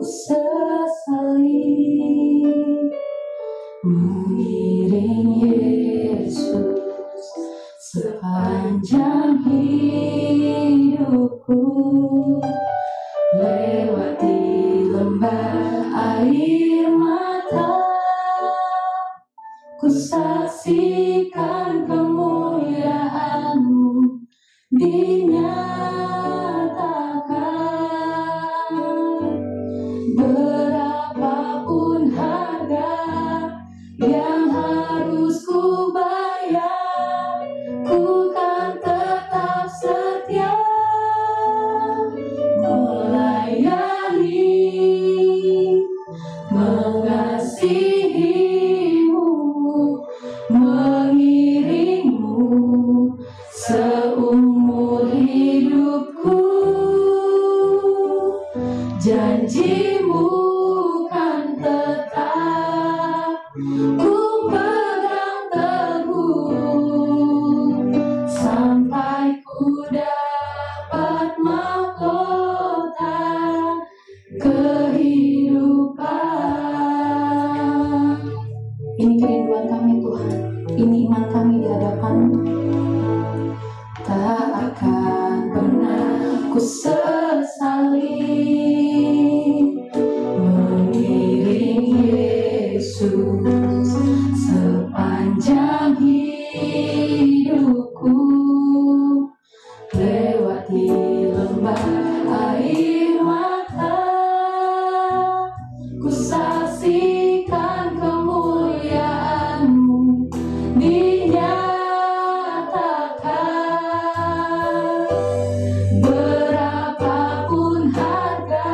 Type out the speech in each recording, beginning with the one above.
sesali mengiring Yesus sepanjang hidupku, lewati lembah air mata, ku saksikan kemuliaan-Mu dinyatakan. Berapapun harga yang harus ku bayar, ku kan tetap setia melayani, mengasihi-Mu, mengiring-Mu seumur hidupku. Janji-Mu kan tetap ku pegang teguh, sampai ku dapat mahkota kehidupan. Ini kerinduan kami Tuhan, ini iman kami di hadapan-Mu. Tak akan pernah ku sesali mengiring Yesus sepanjang hidupku, lewati lembah air mata, ku saksikan kemuliaan-Mu dinyatakan. Berapapun harga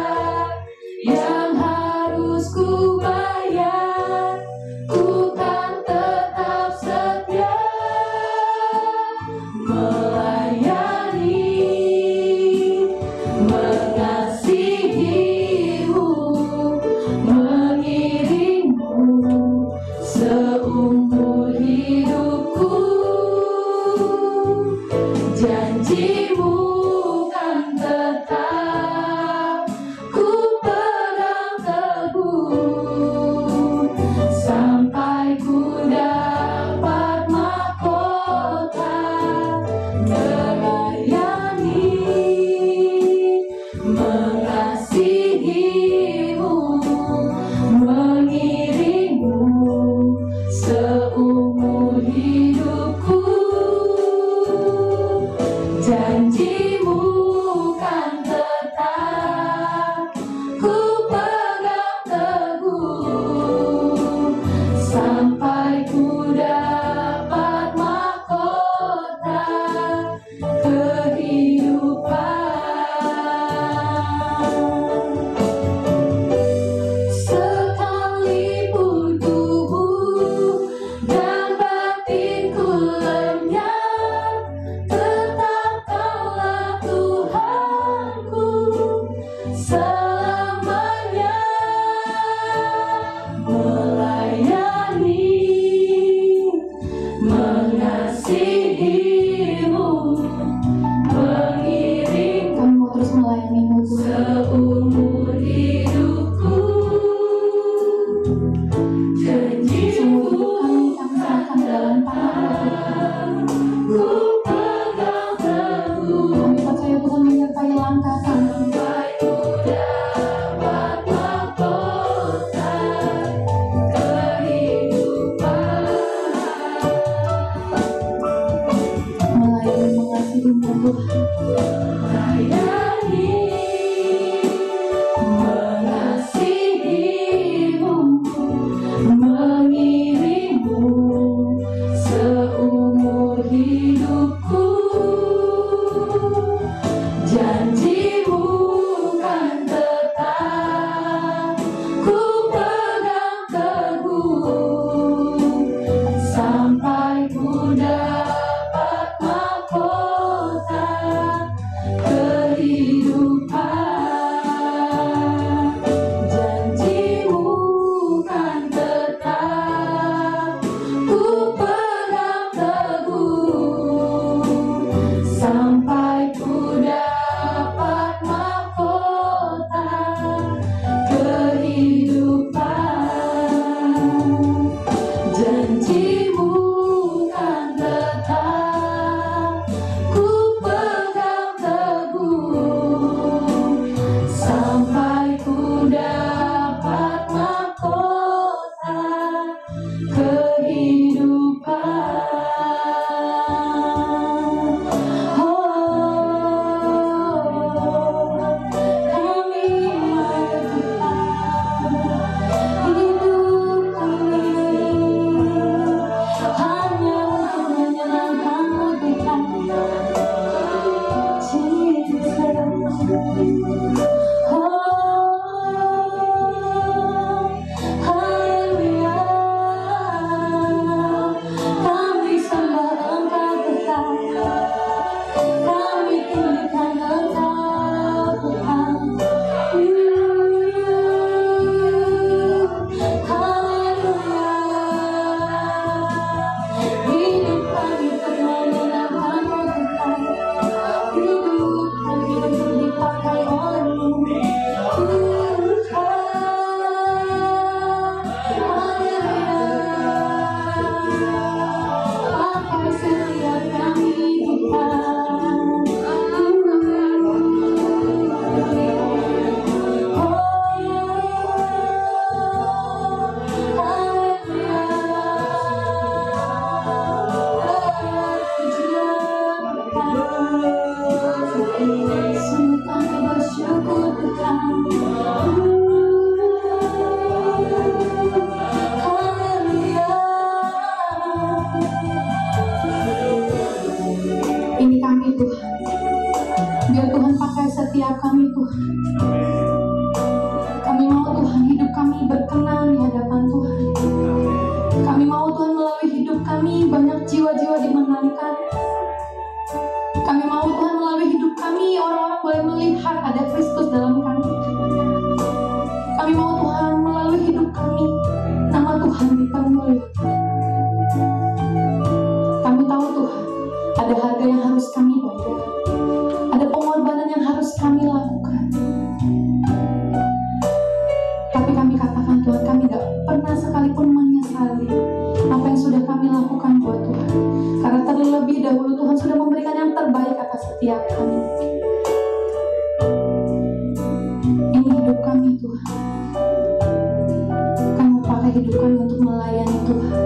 yang harus ku bayar, ku kan tetap setia melayani, mengasihi-Mu, mengiring-Mu seumur hidupku. Janji-Mu kan tetap ku pegang teguh, sampai ku dapat mahkota melayani, mengasihi-Mu, mengiring-Mu seumur hidupku. Janji-Mu kan tetap ku pegang teguh, sampai ku dapat mahkota kehidupan. Sekalipun tubuh dan batinku lenyap, tetap Kaulah Tuhanku selamanya. Melayani, mengasihi-Mu, mengiring. Kami mau terus melayani-Mu seumur hidupku. Janji-Mu kan tetap ku pegang teguh. Kami percaya Tuhan menyertai langkah kami, sampai ku dapat mahkota kehidupan. Melayani, mengasihi-Mu Tuhan, melayani, mengasihi-Mu, mengiring-Mu seumur hidupku. Janji-Mu kan tetap ku pegang teguh, sampai ku dapat mahkota kehidupan. Janji-Mu kan tetap ku pegang teguh, sampai ku dapat Ini kami Tuhan, biar Tuhan pakai setiap kami Tuhan. Kami mau Tuhan hidup kami berkenan di hadapan Tuhan. Kami mau Tuhan melalui hidup kami banyak jiwa-jiwa dimenangkan. Kami mau Tuhan melalui hidup kami orang-orang boleh melihat ada Kristus dalam kami. Kami mau Tuhan melalui hidup kami nama Tuhan dipermuliakan. Kami tahu Tuhan ada harga yang harus kami bayar, ada pengorbanan yang harus kami lakukan. Tapi kami katakan Tuhan, kami gak pernah sekalipun menyesali apa yang sudah kami lakukan buat Tuhan. Karena terlebih dahulu Tuhan sudah memberikan yang terbaik atas setiap kami. Ini hidup kami Tuhan. Kami pakai hidup kami untuk melayani Tuhan.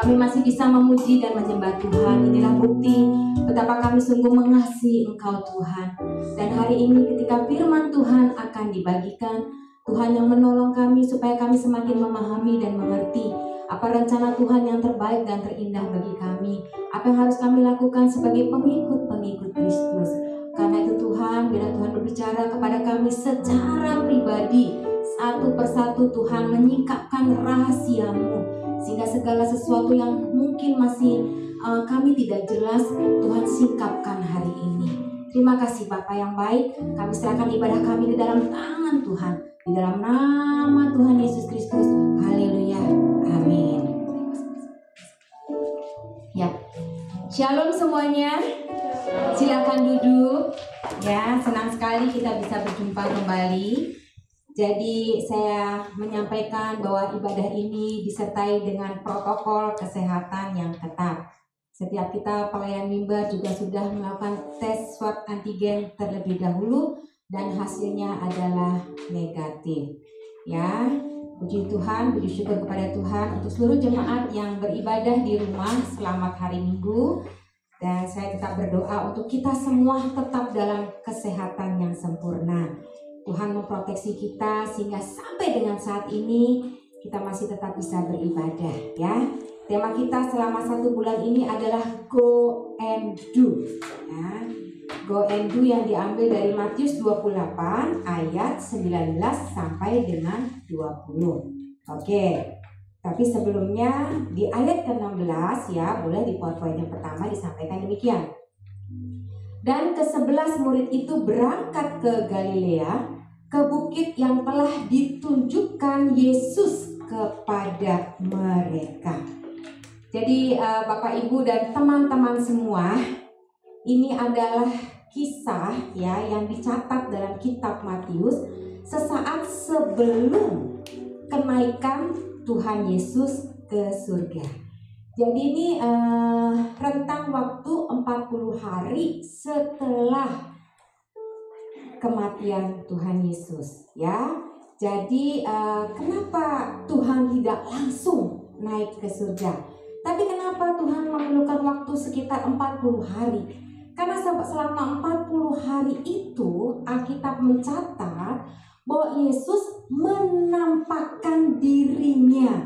Kami masih bisa memuji dan menyembah Tuhan. Inilah bukti betapa kami sungguh mengasihi Engkau Tuhan. Dan hari ini ketika firman Tuhan akan dibagikan, Tuhan yang menolong kami supaya kami semakin memahami dan mengerti apa rencana Tuhan yang terbaik dan terindah bagi kami. Apa yang harus kami lakukan sebagai pengikut-pengikut Kristus. Karena itu Tuhan, bila Tuhan berbicara kepada kami secara pribadi, satu persatu Tuhan menyingkapkan rahasia-Mu, sehingga segala sesuatu yang mungkin masih kami tidak jelas, Tuhan singkapkan hari ini. Terima kasih Bapa yang baik. Kami serahkan ibadah kami di dalam tangan Tuhan, di dalam nama Tuhan Yesus Kristus. Haleluya, amin. Ya, shalom semuanya. Silakan duduk. Ya, senang sekali kita bisa berjumpa kembali. Jadi saya menyampaikan bahwa ibadah ini disertai dengan protokol kesehatan yang ketat. Setiap kita pelayan mimbar juga sudah melakukan tes swab antigen terlebih dahulu dan hasilnya adalah negatif. Ya, puji Tuhan, puji syukur kepada Tuhan untuk seluruh jemaat yang beribadah di rumah. Selamat hari Minggu. Dan saya tetap berdoa untuk kita semua tetap dalam kesehatan yang sempurna. Tuhan memproteksi kita sehingga sampai dengan saat ini kita masih tetap bisa beribadah ya. Tema kita selama 1 bulan ini adalah Go and Do ya. Go and Do yang diambil dari Matius 28 ayat 19 sampai dengan 20. Oke. Tapi sebelumnya di ayat ke-16 ya, boleh di poin yang pertama disampaikan demikian. Dan ke-11 murid itu berangkat ke Galilea, ke bukit yang telah ditunjukkan Yesus kepada mereka. Jadi Bapak Ibu dan teman-teman semua, ini adalah kisah ya yang dicatat dalam kitab Matius sesaat sebelum kenaikan Tuhan Yesus ke surga. Jadi ini rentang waktu 40 hari setelah kematian Tuhan Yesus ya. Jadi kenapa Tuhan tidak langsung naik ke surga? Tapi kenapa Tuhan memerlukan waktu sekitar 40 hari? Karena selama 40 hari itu Alkitab mencatat bahwa Yesus menampakkan dirinya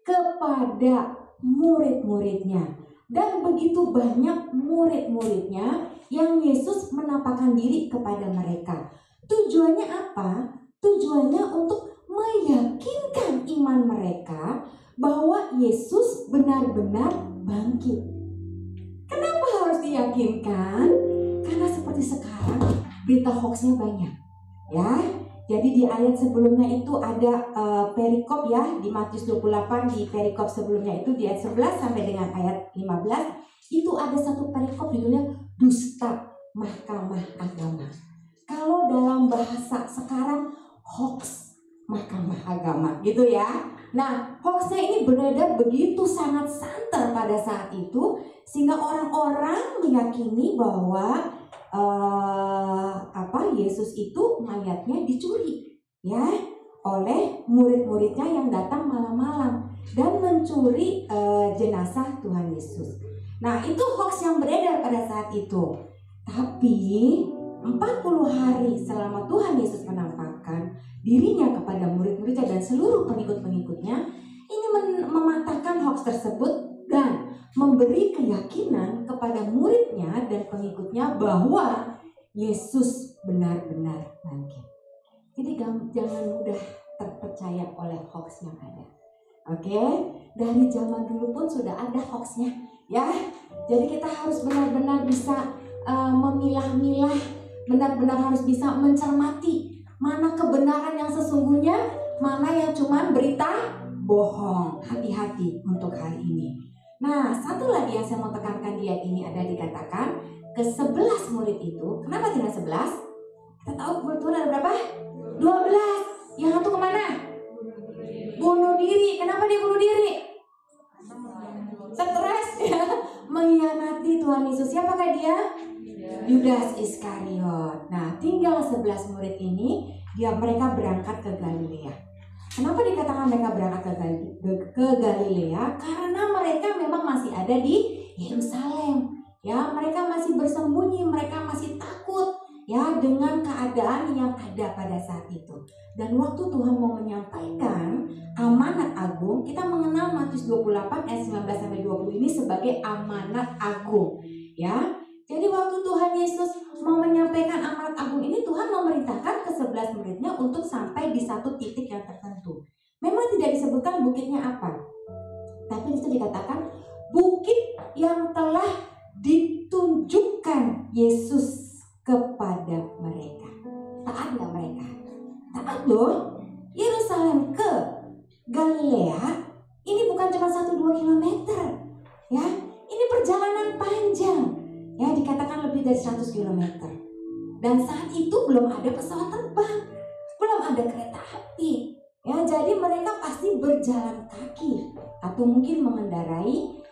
kepada murid-muridnya. Dan begitu banyak murid-muridnya yang Yesus menampakkan diri kepada mereka. Tujuannya apa? Tujuannya untuk meyakinkan iman mereka bahwa Yesus benar-benar bangkit. Kenapa harus diyakinkan? Karena seperti sekarang berita hoaxnya banyak ya. Jadi di ayat sebelumnya itu ada perikop ya, di Matius 28 di perikop sebelumnya itu di ayat 11 sampai dengan ayat 15 itu ada satu perikop judulnya dusta mahkamah agama. Kalau dalam bahasa sekarang hoax mahkamah agama gitu ya. Nah, hoaxnya ini beredar begitu sangat santer pada saat itu sehingga orang-orang meyakini bahwa Yesus itu mayatnya dicuri ya oleh murid-muridnya yang datang malam-malam dan mencuri jenazah Tuhan Yesus. Nah, itu hoax yang beredar pada saat itu. Tapi 40 hari selama Tuhan Yesus menampakkan dirinya kepada murid-muridnya dan seluruh pengikut-pengikutnya, ini mematahkan hoax tersebut dan memberi keyakinan kepada muridnya dan pengikutnya bahwa Yesus benar-benar bangkit. Jadi jangan mudah terpercaya oleh hoax yang ada. Oke, dari zaman dulu pun sudah ada hoaxnya ya. Jadi kita harus benar-benar bisa memilah-milah, benar-benar harus bisa mencermati mana kebenaran yang sesungguhnya, mana yang cuma berita bohong. Hati-hati untuk hari ini. Nah, satu lagi yang saya mau tekankan di ayat ini ada dikatakan ke-11 murid itu. Kenapa tidak 11? Kita tahu kebetulan ada berapa? 12. Yang satu kemana? Bunuh diri. Kenapa dia bunuh diri? Stres ya, mengkhianati Tuhan Yesus. Siapakah dia? Yudas Iskariot. Nah, tinggal 11 murid ini, mereka berangkat ke Galilea. Kenapa dikatakan mereka berangkat ke Galilea? Karena mereka memang masih ada di Yerusalem. Ya, mereka masih bersembunyi, mereka masih takut ya dengan keadaan yang ada pada saat itu. Dan waktu Tuhan mau menyampaikan amanat agung, kita mengenal Matius 28 ayat 19 sampai 20 ini sebagai amanat agung, ya. Jadi waktu Tuhan Yesus mau menyampaikan amanat agung ini, Tuhan memerintahkan ke-11 muridnya untuk sampai di satu titik yang tertentu. Memang tidak disebutkan bukitnya apa, tapi itu dikatakan bukit yang telah ditunjukkan Yesus kepada mereka. Taat gak mereka? Taat loh. Yerusalem ke Galilea ini bukan cuma 1-2 kilometer ya. Ini perjalanan panjang ya, dikatakan lebih dari 100 kilometer. Dan saat itu belum ada pesawat terbang, belum ada kereta api ya. Jadi mereka pasti berjalan kaki atau mungkin mengendarai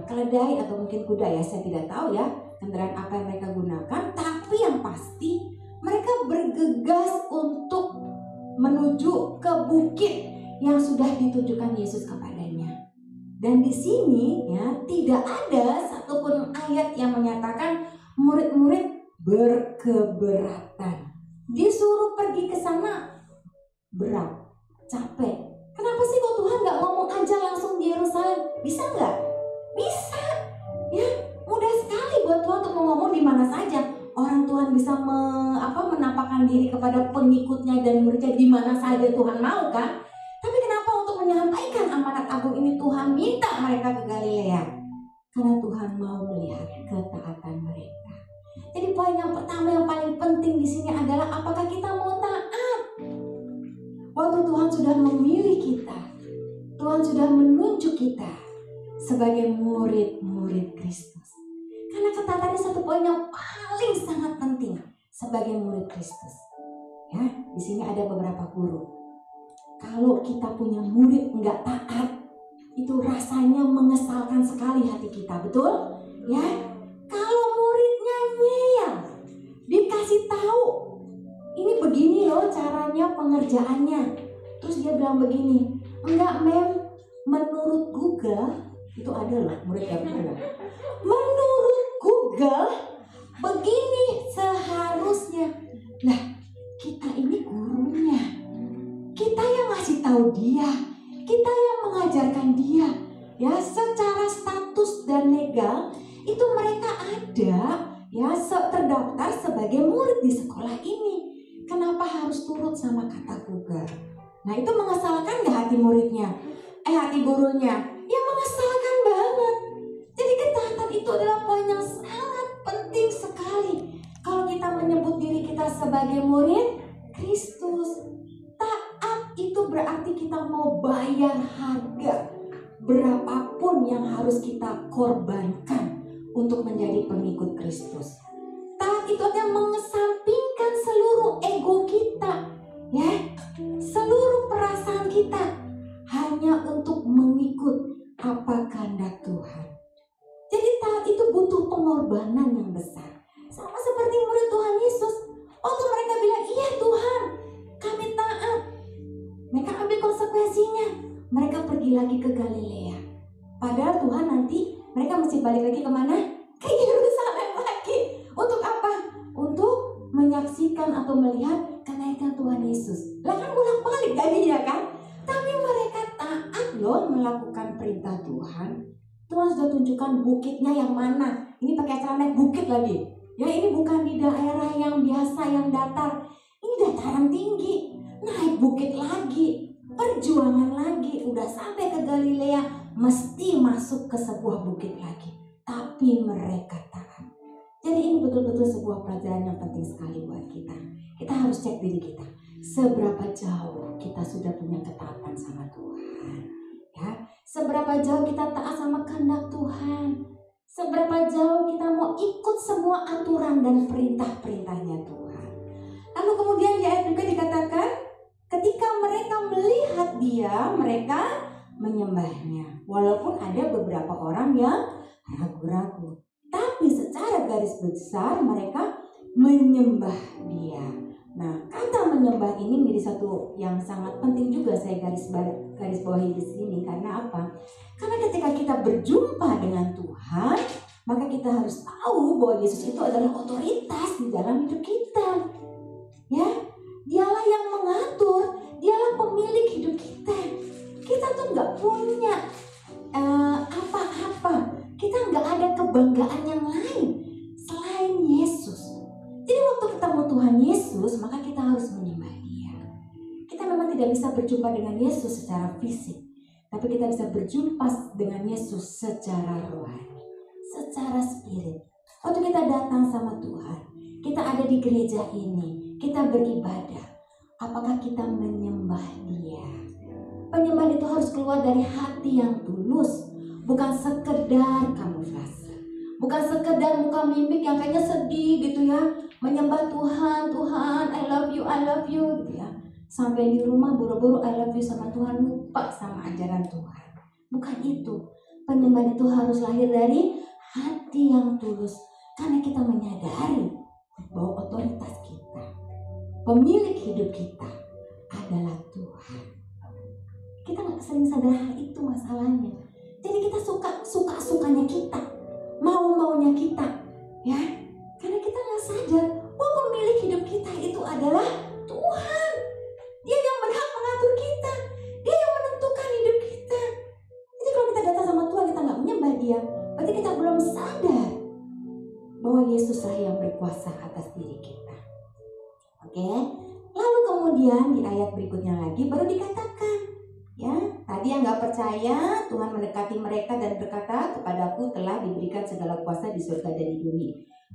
keledai atau mungkin kuda ya, saya tidak tahu ya kendaraan apa yang mereka gunakan. Tapi yang pasti mereka bergegas untuk menuju ke bukit yang sudah ditunjukkan Yesus kepadanya. Dan di sini ya tidak ada satupun ayat yang menyatakan murid-murid berkeberatan. Disuruh pergi ke sana berat, capek. Kenapa sih kok Tuhan bisa menampakkan diri kepada pengikutnya dan muridnya di mana saja Tuhan mau kan? Tapi kenapa untuk menyampaikan amanat agung ini Tuhan minta mereka ke Galilea? Karena Tuhan mau melihat ketaatan mereka. Jadi poin yang pertama yang paling penting di sini adalah apakah kita mau taat? Waktu Tuhan sudah memilih kita, Tuhan sudah menunjuk kita sebagai murid-murid Kristus. Karena ketaatan ini satu poin yang paling sangat penting sebagai murid Kristus. Ya, di sini ada beberapa guru. Kalau kita punya murid enggak taat, itu rasanya mengesalkan sekali hati kita, betul? Ya. Kalau muridnya ngeyel, dikasih tahu, ini begini loh caranya pengerjaannya. Terus dia bilang begini, enggak mem, menurut Google, itu ada loh murid yang benar. Menurut Google, begini seharusnya. Lah, kita ini gurunya. Kita yang ngasih tahu dia. Kita yang mengajarkan dia. Ya, secara status dan legal itu mereka ada ya terdaftar sebagai murid di sekolah ini. Kenapa harus turut sama kata Google? Nah, itu mengesalkan gak hati muridnya? Hati gurunya? Ya mengesalkan banget. Jadi ketaatan itu adalah poin yang sangat penting sekali. Kalau kita menyebut diri kita sebagai murid Kristus, taat itu berarti kita mau bayar harga berapapun yang harus kita korbankan untuk menjadi pengikut Kristus. Taat itu adalah mengesampingkan seluruh ego kita, ya, seluruh perasaan kita hanya untuk mengikut apa kehendak Tuhan. Jadi taat itu butuh pengorbanan yang besar. Sama seperti murid Tuhan Yesus. Waktu mereka bilang, iya Tuhan, kami taat. Mereka ambil konsekuensinya. Mereka pergi lagi ke Galilea. Padahal Tuhan nanti mereka mesti balik lagi kemana? Ke Yerusalem lagi. Untuk apa? Untuk menyaksikan atau melihat kenaikan Tuhan Yesus. Lah kan bolak-balik jadinya kan? Tapi mereka taat loh melakukan perintah Tuhan. Tuhan sudah tunjukkan bukitnya yang mana. Ini pakai cara naik bukit lagi. Ya, ini bukan di daerah yang biasa yang datar. Ini dataran tinggi. Naik bukit lagi. Perjuangan lagi. Udah sampai ke Galilea, mesti masuk ke sebuah bukit lagi. Tapi mereka taat. Jadi ini betul-betul sebuah pelajaran yang penting sekali buat kita. Kita harus cek diri kita. Seberapa jauh kita sudah punya ketaatan sama Tuhan. Ya, seberapa jauh kita taat sama kehendak Tuhan. Seberapa jauh kita mau ikut semua aturan dan perintah-perintahnya Tuhan. Lalu kemudian di ayat juga dikatakan, ketika mereka melihat dia, mereka menyembahnya. Walaupun ada beberapa orang yang ragu-ragu. Tapi secara garis besar mereka menyembah dia. Nah, kata menyembah ini menjadi satu yang sangat penting juga saya garis bawahi di sini. Karena apa? Karena ketika kita berjumpa dengan Tuhan, maka kita harus tahu bahwa Yesus itu adalah otoritas di dalam hidup kita. Ya, Dialah yang mengatur, Dialah pemilik hidup kita. Kita tuh nggak punya apa-apa. Kita nggak ada kebanggaan yang lain selain Yesus. Jadi waktu ketemu Tuhan Yesus, maka kita harus menyembah Dia. Kita memang tidak bisa berjumpa dengan Yesus secara fisik, tapi kita bisa berjumpa dengan Yesus secara rohani, secara spirit. Waktu kita datang sama Tuhan, kita ada di gereja ini, kita beribadah. Apakah kita menyembah Dia? Penyembahan itu harus keluar dari hati yang tulus, bukan sekedar kamuflase, bukan sekedar muka mimik yang kayaknya sedih gitu ya. Menyembah Tuhan, Tuhan, I love you gitu ya. Sampai di rumah buru-buru I love you sama Tuhan, lupa sama ajaran Tuhan. Bukan itu. Penyembahan itu harus lahir dari hati yang tulus. Karena kita menyadari bahwa otoritas kita, pemilik hidup kita adalah Tuhan. Kita gak sering sadar hal itu masalahnya. Jadi kita suka-sukanya kita, mau-maunya kita, ya. Karena kita gak sadar bahwa pemilik hidup kita itu adalah Tuhan. Dia yang berhak mengatur kita, Dia yang menentukan hidup kita. Jadi kalau kita datang sama Tuhan, kita gak menyembah Dia, berarti kita belum sadar bahwa Yesuslah yang berkuasa atas diri kita. Oke, lalu kemudian di ayat berikutnya lagi baru dikatakan, ya, tadi yang gak percaya, Tuhan mendekati mereka dan berkata, kepadaku telah diberikan segala kuasa di surga dan di bumi.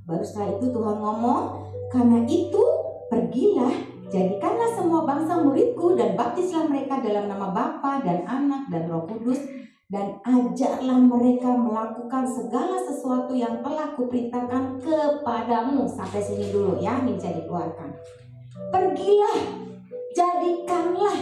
Baru setelah itu Tuhan ngomong, karena itu pergilah, jadikanlah semua bangsa muridku dan baptislah mereka dalam nama Bapa dan Anak dan Roh Kudus, dan ajarlah mereka melakukan segala sesuatu yang telah kuperintahkan kepadamu. Sampai sini dulu ya, ini bisa dikeluarkan. Pergilah, jadikanlah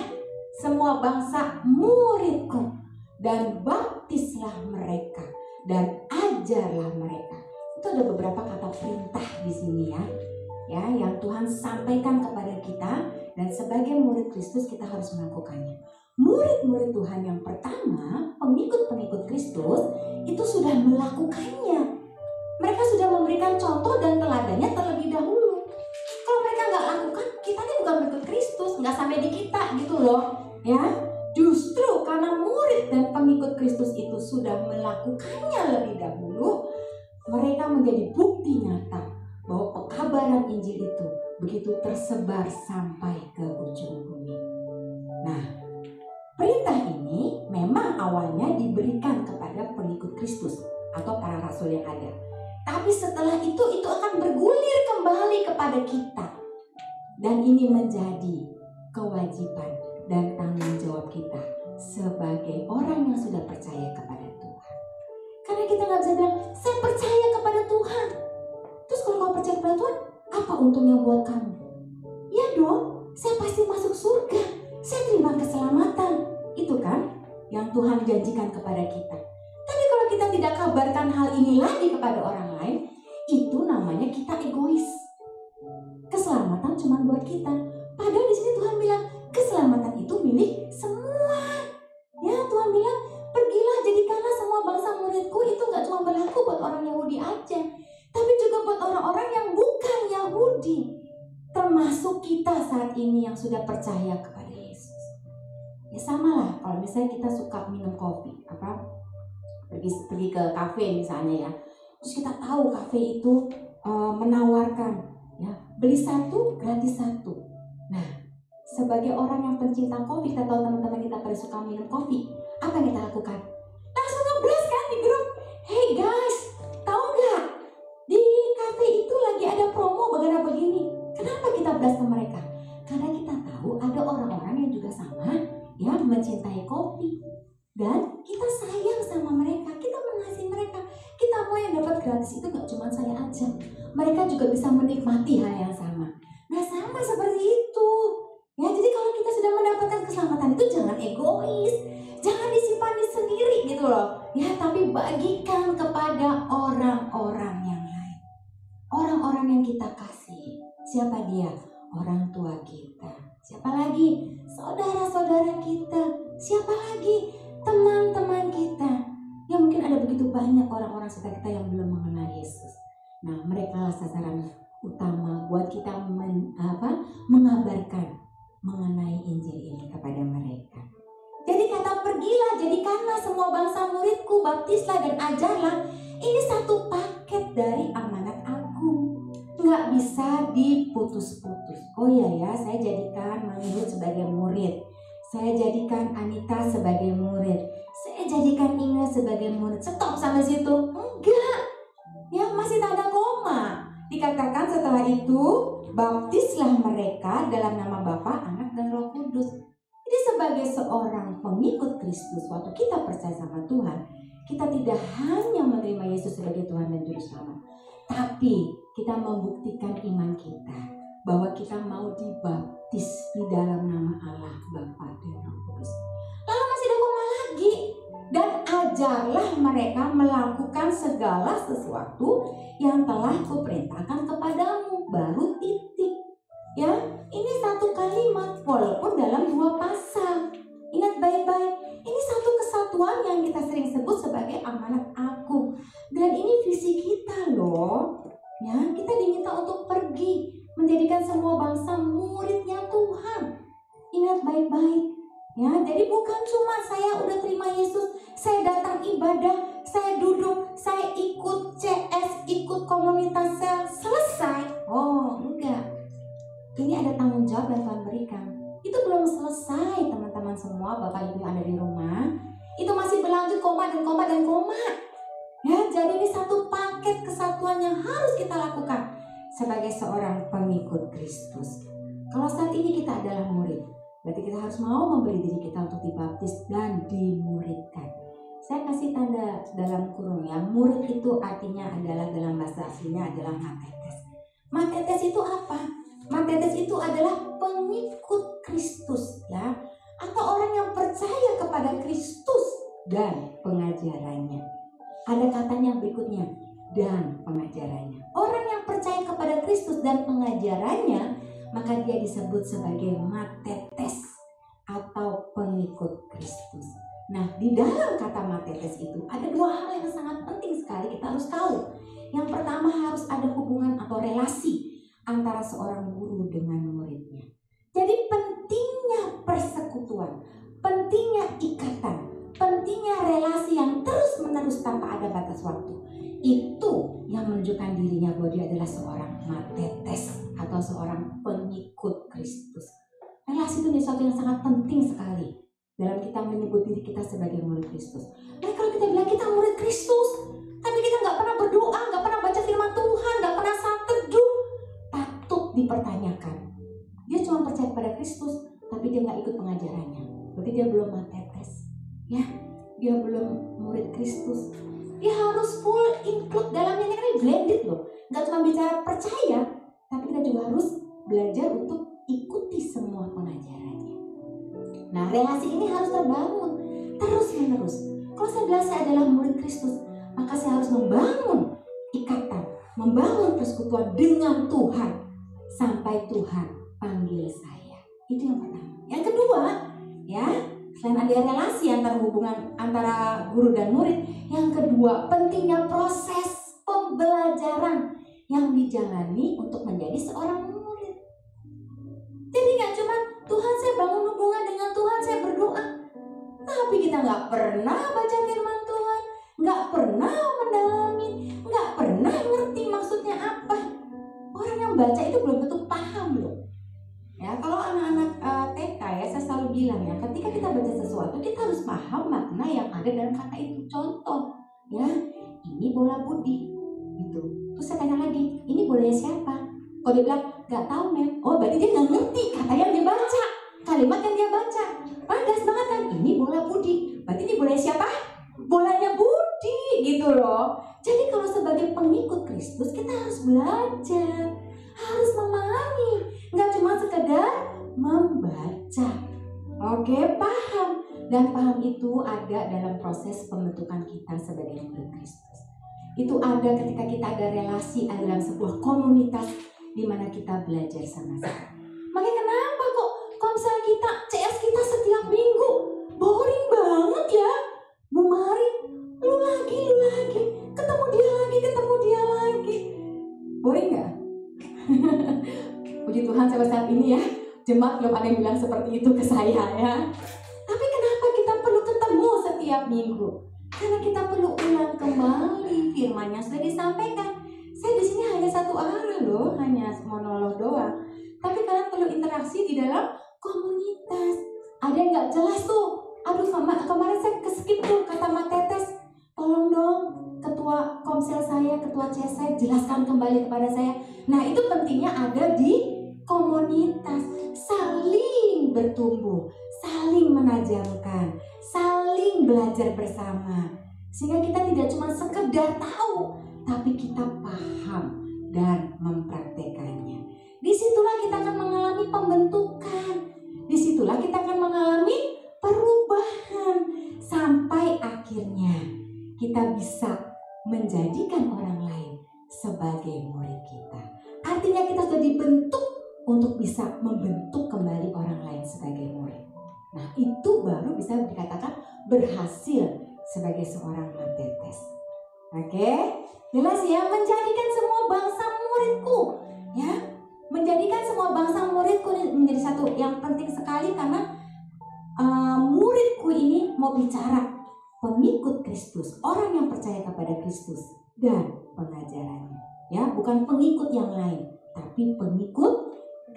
semua bangsa muridku dan baptislah mereka dan ajarlah mereka. Itu ada beberapa kata perintah di sini ya, yang Tuhan sampaikan kepada kita, dan sebagai murid Kristus kita harus melakukannya. Murid-murid Tuhan yang pertama, pengikut-pengikut Kristus itu sudah melakukannya. Mereka sudah memberikan contoh dan teladannya terlebih dahulu. Kalau mereka nggak lakukan, kita ini bukan pengikut Kristus, nggak sampai di kita gitu loh. Ya, justru karena murid dan pengikut Kristus itu sudah melakukannya lebih dahulu, mereka menjadi bukti nyata bahwa pekabaran Injil itu begitu tersebar sampai ke ujung bumi. Nah, perintah ini memang awalnya diberikan kepada pengikut Kristus atau para rasul yang ada. Tapi setelah itu akan bergulir kembali kepada kita. Dan ini menjadi kewajiban dan tanggung jawab kita sebagai orang yang sudah percaya kepada Tuhan. Karena kita gak bisa bilang, saya percaya kepada Tuhan. Terus kalau kau percaya kepada Tuhan, apa untungnya buat kamu? Ya dong, saya pasti masuk surga, saya terima keselamatan. Itu kan yang Tuhan janjikan kepada kita. Tapi kalau kita tidak kabarkan hal ini lagi kepada orang lain, itu namanya kita egois. Keselamatan cuma buat kita. Padahal di sini Tuhan bilang, keselamatan itu milik semua. Ya, Tuhan bilang, pergilah jadikanlah semua bangsa muridku. Itu gak cuma berlaku buat orang Yahudi aja, tapi juga buat orang-orang yang bukan Yahudi. Termasuk kita saat ini yang sudah percaya kepada Yesus. Ya sama lah, kalau misalnya kita suka minum kopi, pergi ke kafe misalnya ya. Terus kita tahu kafe itu menawarkan ya, beli satu gratis satu. Nah, sebagai orang yang pencinta kopi, kita tahu teman-teman kita pada suka minum kopi, apa yang kita lakukan? Langsung nge-blast kan di grup, hey guys, tahu nggak di kafe itu lagi ada promo begini. Kenapa kita blast ke mereka? Karena kita tahu ada orang-orang yang juga sama yang mencintai kopi, dan kita sayang sama mereka, kita mengasihi mereka. Kita mau yang dapat gratis itu gak cuma saya aja, mereka juga bisa menikmati hal yang sama. Nah, sama seperti itu ya. Jadi kalau kita sudah mendapatkan keselamatan itu jangan egois, jangan disimpan sendiri gitu loh ya, tapi bagikan kepada orang-orang yang lain, orang-orang yang kita kasih. Siapa dia? Orang tua kita. Siapa lagi? Saudara-saudara kita. Siapa lagi? Teman-teman kita. Ya, mungkin ada begitu banyak orang-orang sekitar kita yang belum mengenal Yesus. Nah, mereka lah sasaran utama buat kita mengabarkan mengenai Injil ini kepada mereka. Jadi kata pergilah, jadikanlah semua bangsa muridku, baptislah dan ajarlah. Ini satu paket dari amanat agung. Nggak bisa diputus-putus. Oh iya ya, saya jadikan Manihut sebagai murid, saya jadikan Anita sebagai murid, saya jadikan Inge sebagai murid. Stop sampai situ? Enggak. Ya, masih tanda koma. Dikatakan setelah itu, baptislah mereka dalam nama Bapa, Anak dan Roh Kudus. Jadi sebagai seorang pengikut Kristus, waktu kita percaya sama Tuhan, kita tidak hanya menerima Yesus sebagai Tuhan dan Juru Selamat, tapi kita membuktikan iman kita bahwa kita mau dibaptis di dalam nama Allah, Bapa dan Roh Kudus. Lalu masih ada koma lagi, dan ajarlah mereka melakukan segala sesuatu yang telah kuperintahkan kepadamu. Baru titik. Ya, ini satu kalimat walaupun dalam 2 pasal. Ingat baik-baik, ini satu kesatuan yang kita sering sebut sebagai amanat agung. Dan ini visi kita loh. Ya, kita diminta untuk pergi menjadikan semua bangsa muridnya Tuhan. Ingat baik-baik. Ya, jadi bukan cuma saya udah terima Yesus, saya datang ibadah, saya duduk, saya ikut CS, ikut komunitas sel, selesai. Oh, persekutuan yang harus kita lakukan sebagai seorang pengikut Kristus. Kalau saat ini kita adalah murid, berarti kita harus mau memberi diri kita untuk dibaptis dan dimuridkan. Saya kasih tanda dalam kurung ya, murid itu artinya adalah dalam bahasa aslinya adalah matetes. Matetes itu apa? Matetes itu adalah pengikut Kristus ya, atau orang yang percaya kepada Kristus dan pengajarannya. Ada katanya berikutnya, dan pengajarannya. Orang yang percaya kepada Kristus dan pengajarannya, maka dia disebut sebagai matetes atau pengikut Kristus. Nah, di dalam kata matetes itu ada dua hal yang sangat penting sekali kita harus tahu. Yang pertama, harus ada hubungan atau relasi antara seorang guru dengan muridnya. Jadi pentingnya persekutuan, pentingnya ikatan, pentingnya relasi yang terus-menerus tanpa ada batas waktu. Itu yang menunjukkan dirinya bahwa dia adalah seorang matetes atau seorang pengikut Kristus. Relasi itu sesuatu yang sangat penting sekali dalam kita menyebut diri kita sebagai murid Kristus. Nah, kalau kita bilang kita murid Kristus, tapi kita nggak pernah berdoa, nggak pernah baca firman Tuhan, nggak pernah saat teduh, patut dipertanyakan. Dia cuma percaya kepada Kristus, tapi dia nggak ikut pengajarannya. Berarti dia belum matetes, ya, dia belum murid Kristus. Dia harus full include dalamnya, ini kan blended loh. Nggak cuma bicara percaya, tapi kita juga harus belajar untuk ikuti semua pengajarannya. Nah, relasi ini harus terbangun terus-menerus. Kalau saya bilang saya adalah murid Kristus, maka saya harus membangun ikatan, membangun persekutuan dengan Tuhan sampai Tuhan panggil saya. Itu yang pertama. Yang kedua, ya, selain ada relasi antara hubungan antara guru dan murid, yang kedua pentingnya proses pembelajaran yang dijalani untuk menjadi seorang murid. Jadi nggak cuma Tuhan saya bangun hubungan dengan Tuhan, saya berdoa, tapi kita nggak pernah baca firman Tuhan, nggak pernah mendalami, nggak pernah ngerti maksudnya apa. Orang yang baca itu belum tentu paham loh. Ya, kalau anak-anak TK ya, saya selalu bilang ya, ketika kita baca sesuatu kita harus paham makna yang ada dalam kata itu. Contoh, ya, ini bola Budi, gitu. Terus saya tanya lagi, ini bolanya siapa? Kalau dia bilang nggak tahu Mem, oh berarti dia nggak ngerti kata yang dia baca, kalimat yang dia baca. Padas banget kan? Ini bola Budi, berarti ini bolanya siapa? Bolanya Budi, gitu loh. Jadi kalau sebagai pengikut Kristus kita harus belajar, harus memahami, nggak cuma sekedar membaca. Oke, paham. Dan paham itu ada dalam proses pembentukan kita sebagai murid Kristus. Itu ada ketika kita ada relasi dalam sebuah komunitas di mana kita belajar sama-sama. Makanya kenapa kok komsel kita, CS kita setiap minggu boring banget ya? Bu Mari, lu lagi, ketemu dia lagi. Boring nggak? Puji Tuhan sampai saat ini ya, jemaat belum ada yang bilang seperti itu ke saya ya. Tapi kenapa kita perlu ketemu setiap minggu? Karena kita perlu ulang kembali firman yang sudah disampaikan. Saya di sini hanya satu arah loh, hanya monolog doang. Tapi kalian perlu interaksi di dalam komunitas. Ada yang nggak jelas tuh? Aduh, kemarin saya keskip tuh kata matetes. Tolong dong, ketua komsel saya, ketua CS saya, jelaskan kembali kepada saya. Nah, itu pentingnya ada di komunitas, saling bertumbuh, saling menajamkan, saling belajar bersama, sehingga kita tidak cuma sekedar tahu, tapi kita paham dan mempraktekannya. Disitulah kita akan mengalami pembentukan, disitulah kita akan mengalami perubahan, sampai akhirnya kita bisa menjadikan orang lain sebagai murid kita. Artinya kita sudah dibentuk untuk bisa membentuk kembali orang lain sebagai murid. Nah, itu baru bisa dikatakan berhasil sebagai seorang matetes. Oke, jelas ya, menjadikan semua bangsa muridku, ya, menjadikan semua bangsa muridku menjadi satu yang penting sekali, karena muridku ini mau bicara pengikut Kristus, orang yang percaya kepada Kristus dan pengajarannya, ya, bukan pengikut yang lain, tapi pengikut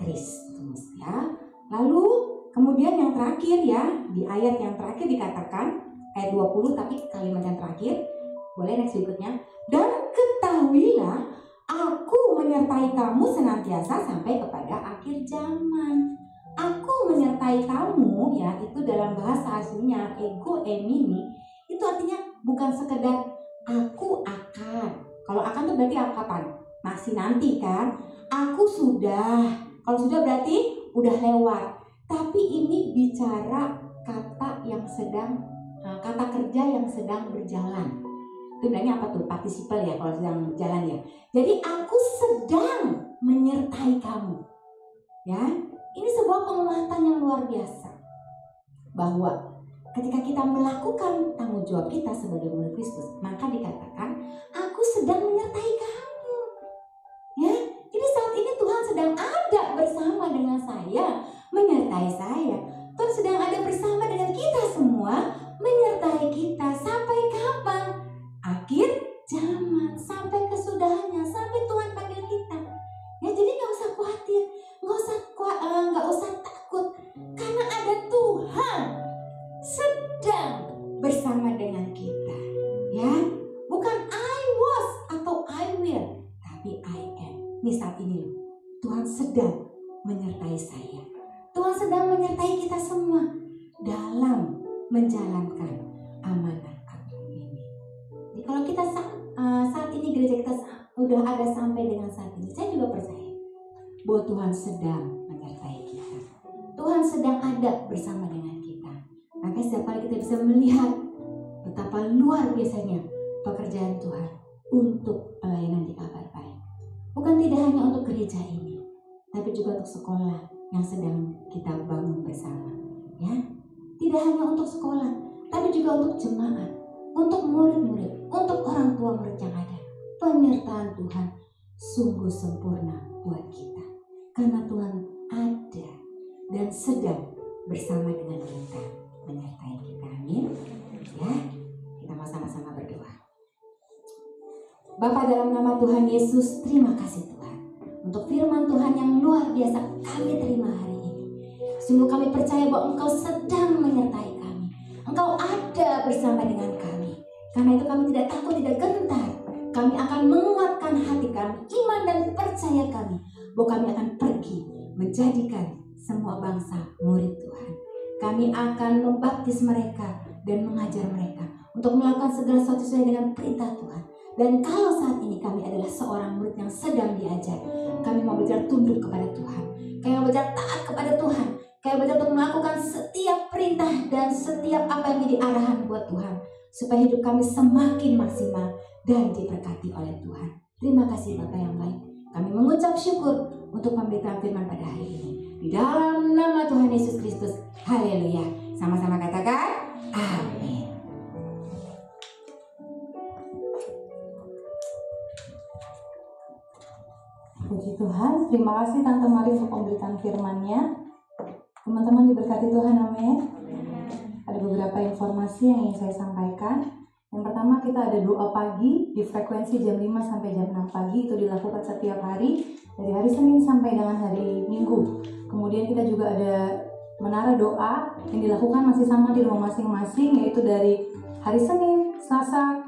Kristus, ya. Lalu kemudian yang terakhir ya, di ayat yang terakhir dikatakan ayat 20, tapi kalimat yang terakhir, boleh next berikutnya, dan ketahuilah ketahuilah aku menyertai kamu senantiasa sampai kepada akhir zaman. Aku menyertai kamu, ya, itu dalam bahasa aslinya ego emini, itu artinya bukan sekedar aku akan. Kalau akan itu berarti kapan? Masih nanti kan? Aku sudah. Kalau sudah berarti udah lewat. Tapi ini bicara kata yang sedang, kata kerja yang sedang berjalan. Itu bilangnya apa tuh? Partisipal ya kalau sedang berjalan ya. Jadi aku sedang menyertai kamu. Ya, ini sebuah penguatan yang luar biasa. Bahwa ketika kita melakukan tanggung jawab kita sebagai murid Kristus, maka dikatakan aku sedang menyertai kamu. Ya, jadi saat ini Tuhan sedang ada bersama dengan saya, menyertai saya. Tuhan sedang ada bersama dengan kita semua, menyertai kita sampai kapan? Akhir zaman, sampai kesudahannya, sampai Tuhan panggil kita. Ya, jadi nggak usah khawatir, nggak usah takut, karena ada Tuhan sedang bersama dengan kita. Ya, bukan I was atau I will, tapi I am. Nih saat ini loh, Tuhan sedang menyertai saya. Tuhan sedang menyertai kita semua dalam menjalankan amanat agung ini. Jadi kalau kita saat ini gereja kita udah ada sampai dengan saat ini, saya juga percaya bahwa Tuhan sedang menyertai kita. Tuhan sedang ada bersama dengan kita. Maka setiap kali kita bisa melihat betapa luar biasanya pekerjaan Tuhan untuk pelayanan di Kabar Baik. Bukan tidak hanya untuk gereja ini, tapi juga untuk sekolah yang sedang kita bangun bersama. Ya, tidak hanya untuk sekolah, tapi juga untuk jemaat, untuk murid-murid, untuk orang tua murid yang ada. Penyertaan Tuhan sungguh sempurna buat kita, karena Tuhan ada dan sedang bersama dengan kita, menyertai kita. Amin. Ya, kita mau sama-sama berdoa. Bapa, dalam nama Tuhan Yesus, terima kasih Tuhan untuk firman Tuhan yang luar biasa kami terima hari ini. Sungguh kami percaya bahwa Engkau sedang menyertai kami. Engkau ada bersama dengan kami. Karena itu kami tidak takut, tidak gentar. Kami akan menguatkan hati kami, iman dan percaya kami, bahwa kami akan pergi menjadikan semua bangsa murid Tuhan. Kami akan membaptis mereka dan mengajar mereka untuk melakukan segala sesuatu sesuai dengan perintah Tuhan. Dan kalau saat ini kami adalah seorang murid yang sedang diajar, kami mau belajar tunduk kepada Tuhan. Kami mau belajar taat kepada Tuhan. Kami belajar untuk melakukan setiap perintah dan setiap apa yang menjadi arahan buat Tuhan, supaya hidup kami semakin maksimal dan diberkati oleh Tuhan. Terima kasih Bapa yang baik. Kami mengucap syukur untuk pemberitaan firman pada hari ini. Di dalam nama Tuhan Yesus Kristus. Haleluya. Sama-sama katakan amin. Puji Tuhan, terima kasih Tante Mari untuk pemberitaan firman-Nya. Teman-teman diberkati Tuhan, amin. Ada beberapa informasi yang ingin saya sampaikan. Yang pertama, kita ada doa pagi di frekuensi jam 5 sampai jam 6 pagi. Itu dilakukan setiap hari, dari hari Senin sampai dengan hari Minggu. Kemudian kita juga ada menara doa yang dilakukan masih sama di rumah masing-masing, yaitu dari hari Senin, Selasa,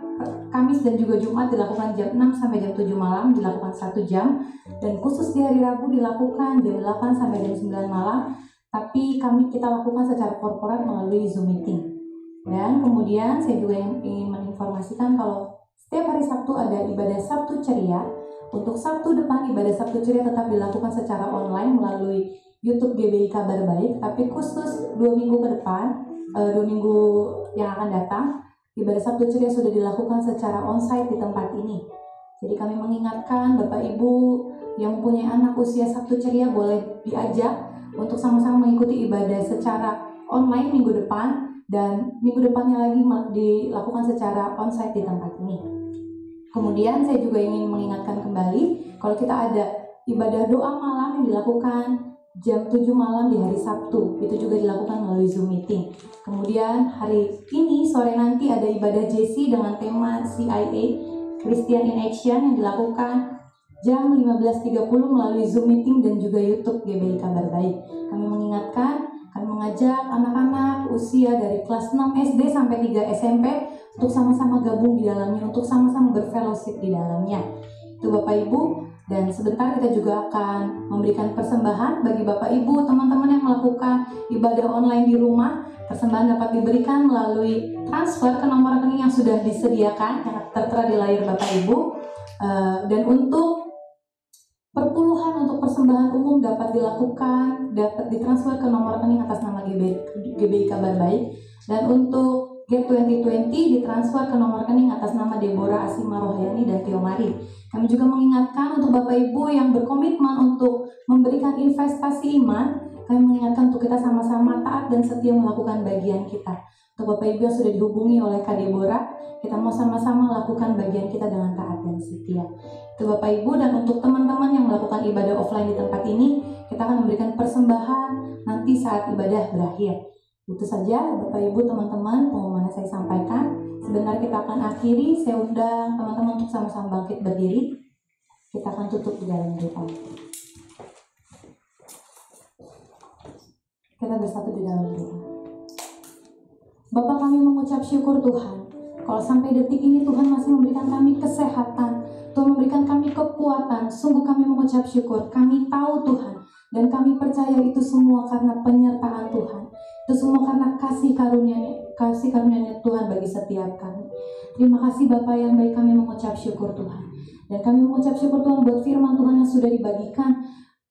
Kamis dan juga Jumat dilakukan jam 6 sampai jam 7 malam, dilakukan 1 jam. Dan khusus di hari Rabu dilakukan jam 8 sampai jam 9 malam. Tapi kita lakukan secara korporat melalui Zoom meeting. Dan kemudian saya juga ingin menginformasikan kalau setiap hari Sabtu ada ibadah Sabtu Ceria. Untuk Sabtu depan ibadah Sabtu Ceria tetap dilakukan secara online melalui YouTube GBI Kabar Baik. Tapi khusus 2 minggu ke depan, 2 minggu yang akan datang, ibadah Sabtu Ceria sudah dilakukan secara onsite di tempat ini. Jadi kami mengingatkan Bapak Ibu yang mempunyai anak usia Sabtu Ceria boleh diajak untuk sama-sama mengikuti ibadah secara online minggu depan, dan minggu depannya lagi dilakukan secara onsite di tempat ini. Kemudian saya juga ingin mengingatkan kembali kalau kita ada ibadah doa malam yang dilakukan jam 7 malam di hari Sabtu, itu juga dilakukan melalui Zoom meeting. Kemudian hari ini sore nanti ada ibadah JC dengan tema CIA Christian in Action yang dilakukan jam 15.30 melalui Zoom meeting dan juga YouTube GBI Kabar Baik. Kami mengingatkan, kami mengajak anak-anak usia dari kelas 6 SD sampai 3 SMP untuk sama-sama gabung di dalamnya, untuk sama-sama berfellowship di dalamnya. Itu Bapak Ibu, dan sebentar kita juga akan memberikan persembahan bagi Bapak Ibu, teman-teman yang melakukan ibadah online di rumah. Persembahan dapat diberikan melalui transfer ke nomor rekening yang sudah disediakan, yang tertera di layar Bapak Ibu. Dan untuk perpuluhan untuk persembahan umum dapat dilakukan, dapat ditransfer ke nomor rekening atas nama GBI Kabar Baik. Dan untuk Get 2020 ditransfer ke nomor rekening atas nama Deborah Asima Rohayani dan Tio Mari. Kami juga mengingatkan untuk Bapak Ibu yang berkomitmen untuk memberikan investasi iman, kami mengingatkan untuk kita sama-sama taat dan setia melakukan bagian kita. Untuk Bapak Ibu yang sudah dihubungi oleh Kak Deborah, kita mau sama-sama lakukan bagian kita dengan taat dan setia. Itu Bapak Ibu, dan untuk teman-teman yang melakukan ibadah offline di tempat ini, kita akan memberikan persembahan nanti saat ibadah berakhir. Itu saja Bapak Ibu, teman-teman, pengumuman yang saya sampaikan. Sebentar kita akan akhiri, saya undang teman-teman untuk sama-sama bangkit berdiri. Kita akan tutup di dalam doa. Kita bersatu di dalam doa. Bapak, kami mengucap syukur Tuhan, kalau sampai detik ini Tuhan masih memberikan kami kesehatan, Tuhan memberikan kami kekuatan. Sungguh kami mengucap syukur. Kami tahu Tuhan, dan kami percaya itu semua karena penyertaan Tuhan. Itu semua karena kasih karunia-Nya Tuhan bagi setiap kami. Terima kasih Bapak yang baik, kami mengucap syukur Tuhan. Dan kami mengucap syukur Tuhan buat firman Tuhan yang sudah dibagikan.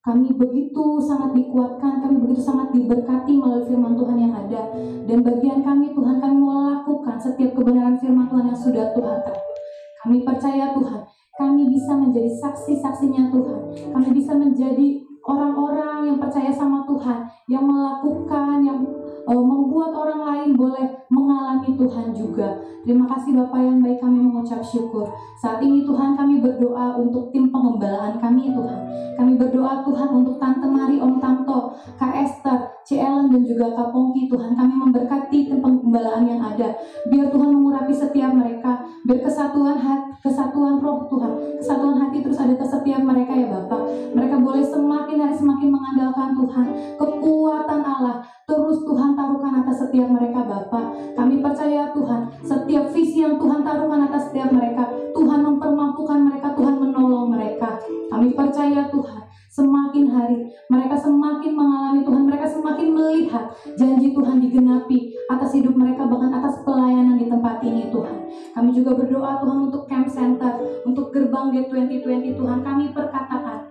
Kami begitu sangat dikuatkan, kami begitu sangat diberkati melalui firman Tuhan yang ada. Dan bagian kami Tuhan, kami melakukan setiap kebenaran firman Tuhan yang sudah Tuhan terapkan. Kami percaya Tuhan, kami bisa menjadi saksi-saksinya Tuhan. Kami bisa menjadi orang-orang yang percaya sama Tuhan, yang melakukan, yang membuat orang lain boleh mengalami Tuhan juga. Terima kasih Bapak yang baik, kami mengucap syukur. Saat ini Tuhan, kami berdoa untuk tim pengembalaan kami Tuhan. Kami berdoa Tuhan untuk Tante Mari, Om Tamto, Kak Esther, C. Ellen dan juga Kak Pongki Tuhan. Kami memberkati tim pengembalaan yang ada. Biar Tuhan mengurapi setiap mereka. Biar kesatuan roh Tuhan, kesatuan hati terus ada ke setiap mereka ya Bapak. Mereka boleh semakin hari semakin mengandalkan Tuhan. Kekuatan Allah terus Tuhan taruhkan atas setiap mereka Bapak. Kami percaya Tuhan, setiap visi yang Tuhan taruhkan atas setiap mereka, Tuhan mempermampukan mereka, Tuhan menolong mereka. Kami percaya Tuhan, semakin hari mereka semakin mengalami Tuhan, mereka semakin melihat janji Tuhan digenapi atas hidup mereka, bahkan atas pelayanan di tempat ini Tuhan. Kami juga berdoa Tuhan untuk Camp Center, untuk gerbang Get 2020 Tuhan. Kami perkatakan,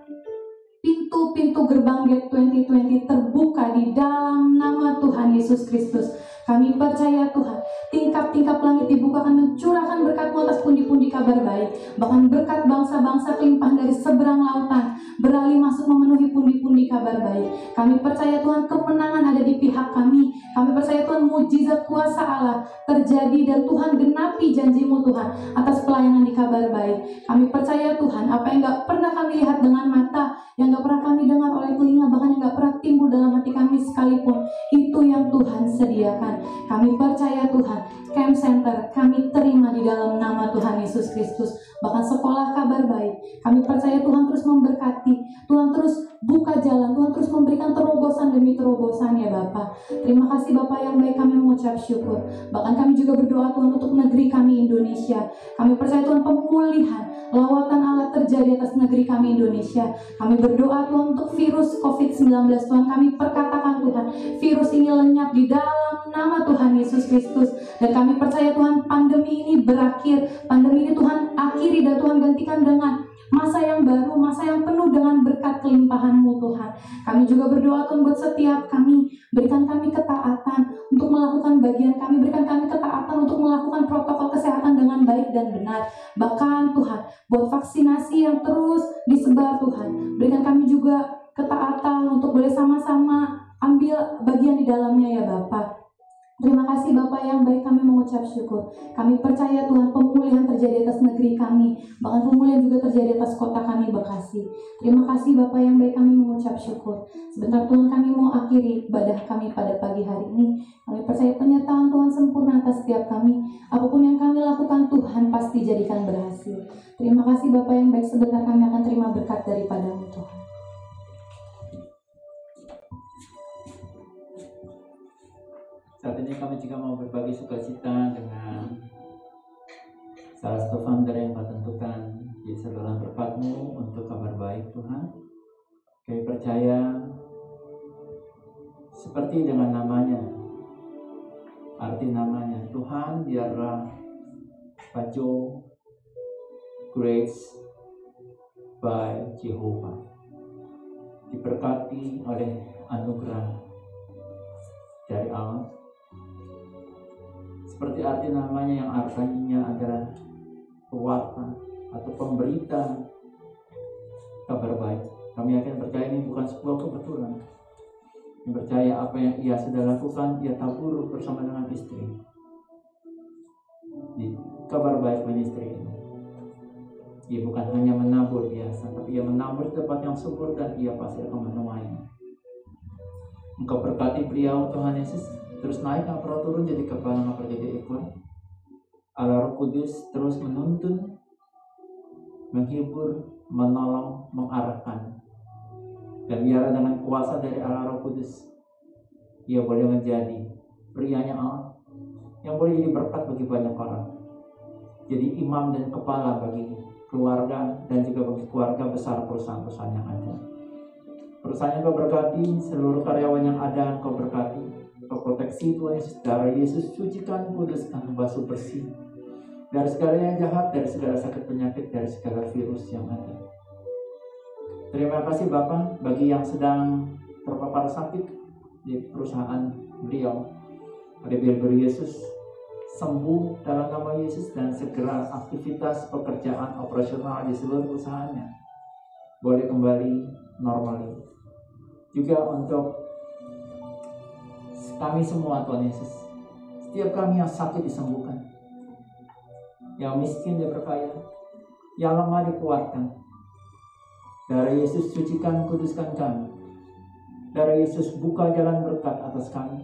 pintu-pintu gerbang Get 2020 terbuka di dalam nama Tuhan Yesus Kristus. Kami percaya Tuhan, tingkap-tingkap langit dibukakan, mencurahkan berkat-Mu atas pundi-pundi kabar baik. Bahkan berkat bangsa-bangsa kelimpahan dari seberang lautan beralih masuk memenuhi pundi-pundi kabar baik. Kami percaya Tuhan, kemenangan ada di pihak kami. Kami percaya Tuhan, mujizat kuasa Allah terjadi dan Tuhan genapi janji-Mu Tuhan atas pelayanan di kabar baik. Kami percaya Tuhan, apa yang gak pernah kami lihat dengan mata, yang gak pernah kami dengar oleh telinga, bahkan yang gak pernah timbul dalam hati kami sekalipun, itu yang Tuhan sediakan. Kami percaya Tuhan, Camp Center kami terima di dalam nama Tuhan Yesus Kristus. Bahkan sekolah kabar baik, kami percaya Tuhan terus memberkati, Tuhan terus buka jalan, Tuhan terus memberikan terobosan demi terobosan ya Bapak. Terima kasih Bapak yang baik, kami mengucap syukur. Bahkan kami juga berdoa Tuhan untuk negeri kami Indonesia. Kami percaya Tuhan, pemulihan, lawatan Allah terjadi atas negeri kami Indonesia. Kami berdoa Tuhan untuk virus COVID-19 Tuhan, kami perkatakan Tuhan, virus ini lenyap di dalam nama Tuhan Yesus Kristus. Dan kami percaya Tuhan, pandemi ini berakhir, pandemi ini Tuhan akhiri dan Tuhan gantikan dengan masa yang baru, masa yang penuh dengan berkat kelimpahan-Mu Tuhan. Kami juga berdoa Tuhan buat setiap kami, berikan kami ketaatan untuk melakukan bagian kami, berikan kami ketaatan untuk melakukan protokol kesehatan dengan baik dan benar. Bahkan Tuhan, buat vaksinasi yang terus disebar Tuhan, berikan kami juga ketaatan untuk boleh sama-sama ambil bagian di dalamnya ya Bapak. Terima kasih Bapak yang baik, kami mengucap syukur. Kami percaya Tuhan, pemulihan terjadi atas negeri kami, bahkan pemulihan juga terjadi atas kota kami Bekasi. Terima kasih Bapak yang baik, kami mengucap syukur. Sebentar Tuhan, kami mau akhiri ibadah kami pada pagi hari ini. Kami percaya penyertaan Tuhan sempurna atas setiap kami. Apapun yang kami lakukan Tuhan pasti jadikan berhasil. Terima kasih Bapak yang baik, sebentar kami akan terima berkat daripada-Mu Tuhan. Saat ini kami juga mau berbagi sukacita dengan salah satu founder yang Kau tentukan di saluran berkat-Mu untuk kabar baik Tuhan. Kami percaya seperti dengan namanya, arti namanya, Tuhan biarlah Pajo Grace by Jehovah, diberkati oleh anugerah dari Allah. Seperti arti namanya yang artinya adalah pewarta atau pemberita kabar baik. Kami yakin percaya ini bukan sebuah kebetulan. Kami percaya apa yang ia sudah lakukan, ia tabur bersama dengan istri di kabar baik ministry ini. Ia bukan hanya menabur biasa, tapi ia menabur di tempat yang subur dan ia pasti akan menuainya. Engkau berkati beliau Tuhan Yesus, terus naik ngapro turun jadi kepala ngapro jadi ekor. Allah Roh Kudus terus menuntun, menghibur, menolong, mengarahkan. Dan biar dengan kuasa dari Allah Roh Kudus, ia boleh menjadi prianya Allah yang boleh jadi berkat bagi banyak orang, jadi imam dan kepala bagi keluarga dan juga bagi keluarga besar perusahaan-perusahaan yang ada. Perusahaan yang Kau berkati, seluruh karyawan yang ada Kau berkati, Kau proteksi Tuhan Yesus, darah Yesus sucikan, kuduskan, basuh bersih dari segala yang jahat, dari segala sakit penyakit, dari segala virus yang ada. Terima kasih Bapak bagi yang sedang terpapar sakit di perusahaan beliau. Ada biar Yesus sembuh dalam nama Yesus dan segera aktivitas pekerjaan operasional di seluruh perusahaannya boleh kembali normal. Juga untuk kami semua Tuhan Yesus, setiap kami yang sakit disembuhkan, yang miskin diberkaya, yang lemah dikuatkan. Darah Yesus sucikan, kuduskan kami. Darah Yesus buka jalan berkat atas kami.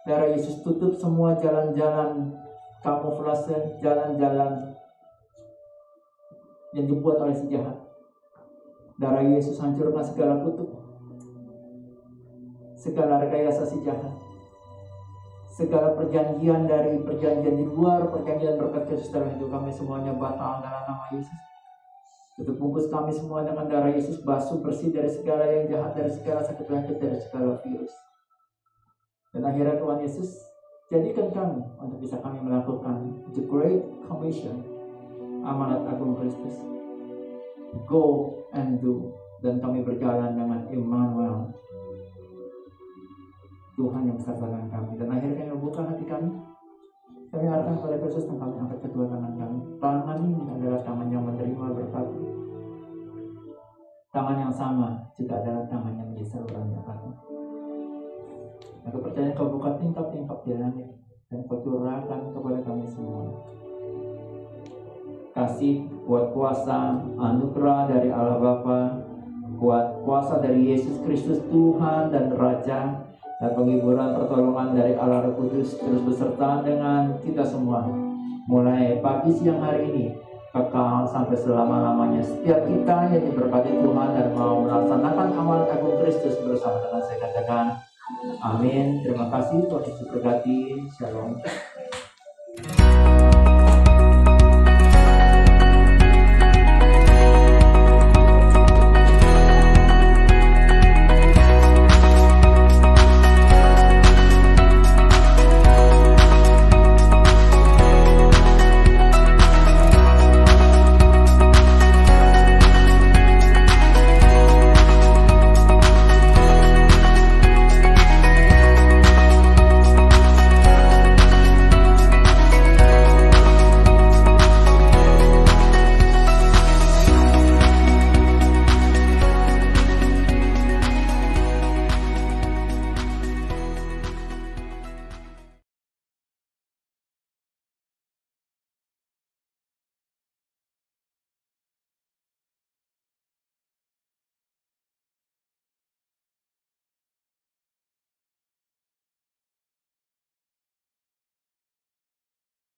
Darah Yesus tutup semua jalan-jalan kamuflase, jalan-jalan yang dibuat oleh si jahat. Darah Yesus hancurkan segala kutuk, segala rekayasa si jahat, segala perjanjian dari perjanjian di luar, perjanjian berkat Kristus dalam hidup kami semuanya batal dalam nama Yesus. Tutup bungkus kami semua dengan darah Yesus, basuh bersih dari segala yang jahat, dari segala sakit penyakit, dari segala virus. Dan akhirnya Tuhan Yesus, jadikan kami untuk bisa kami melakukan the Great Commission, amanat agung Kristus. Go and do. Dan kami berjalan dengan Immanuel, Tuhan yang bersama kami. Dan akhirnya kami membuka hati kami. Kami arahkan kepada Kristus dan kami angkat kedua tangan kami. Tangan ini adalah tangan yang menerima berkat. Tangan yang sama juga adalah tangan yang menjadi saluran berkat. Aku percaya Kau buka tingkap-tingkap di langit dan Kau curahkan kepada kami semua kasih, kuat kuasa, anugerah dari Allah Bapa, kuat kuasa dari Yesus Kristus Tuhan dan Raja, dan penghiburan pertolongan dari Allah Roh Kudus terus beserta dengan kita semua mulai pagi siang hari ini kekal sampai selama-lamanya. Setiap kita yang diberkati Tuhan dan mau melaksanakan amal agung Kristus bersama dengan saya katakan amin. Terima kasih, Tuhan Yesus berkati. Shalom.